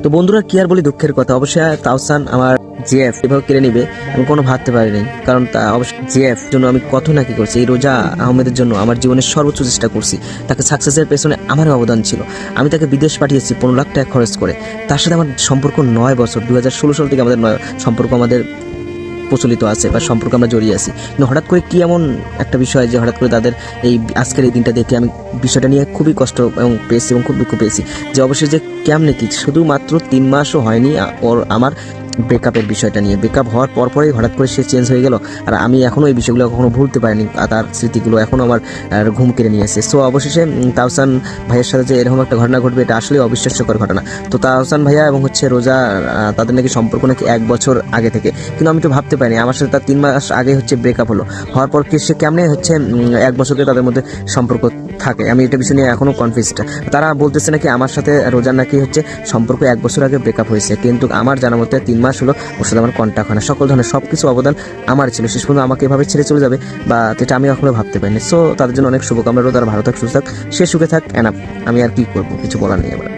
তো বন্ধুরা কি আর বলি, দুঃখের কথা। অবশ্যই তাওসান আমার জিএফ এভাবে কেড়ে নিবে আমি কোনো ভাবতে পারিনি, কারণ তা অবশ্যই জিএফ জন্য আমি কত না কি করছি। এই রোজা আহমেদের জন্য আমার জীবনের সর্বোচ্চ চেষ্টা করছি, তাকে সাকসেসের পেছনে আমার অবদান ছিল। আমি তাকে বিদেশ পাঠিয়েছি 15 লাখ টাকা খরচ করে। তার সাথে আমার সম্পর্ক 9 বছর, 2016 সাল থেকে আমাদের সম্পর্ক আমাদের প্রচলিত আছে বা সম্পর্কে আমরা জড়িয়ে আছি। কিন্তু হঠাৎ করে কি এমন একটা বিষয় যে হঠাৎ করে তাদের এই আজকের এই দিনটা দেখে আমি বিষয়টা নিয়ে খুবই কষ্ট এবং পেয়েছি এবং খুব দুঃখ পেয়েছি যে অবশ্যই যে কেমনে কি শুধুমাত্র 3 মাসও হয়নি ওর আমার ব্রেকআপের বিষয়টা নিয়ে। ব্রেকআপ হওয়ার পরপরই হঠাৎ করে সে চেঞ্জ হয়ে গেল, আর আমি এখনও এই বিষয়গুলো কখনো ভুলতে পারিনি। আর তার স্মৃতিগুলো এখনও আমার ঘুম কেড়ে নিয়েছে। সো অবশেষে তাওসান ভাইয়ের সাথে যে এরকম একটা ঘটনা ঘটবে এটা আসলে অবিশ্বাস্যকর ঘটনা। তো তাওসান ভাইয়া এবং রোজা তাদের নাকি সম্পর্ক নাকি 1 বছর আগে থেকে, কিন্তু আমি তো ভাবতে পারিনি আমার সাথে তার 3 মাস আগে ব্রেকআপ হলো। হওয়ার পর কি সে কেমনে 1 বছরকে তাদের মধ্যে সম্পর্ক থাকে। আমি এটা বিষয় নিয়ে এখনও কনফিউজড। তারা বলতেছে নাকি আমার সাথে রোজার নাকি সম্পর্ক 1 বছর আগে ব্রেকআপ হয়েছে, কিন্তু আমার জানা মতে 3 মাস হলো ওর সাথে আমার কন্ট্যাক্ট হয় না। সকল ধরনের সবকিছু অবদান আমার ছিল, শেষ পর্যন্ত আমাকে এভাবে ছেড়ে চলে যাবে বা যেটা আমি এখনো ভাবতে পারিনি। সো তাদের জন্য অনেক শুভকামনা রইল, তারা ভালো থাক, সুস্থ থাক, সে সুখে থাক, এনাফ। আমি আর কি করবো, কিছু বলার নেই আমার।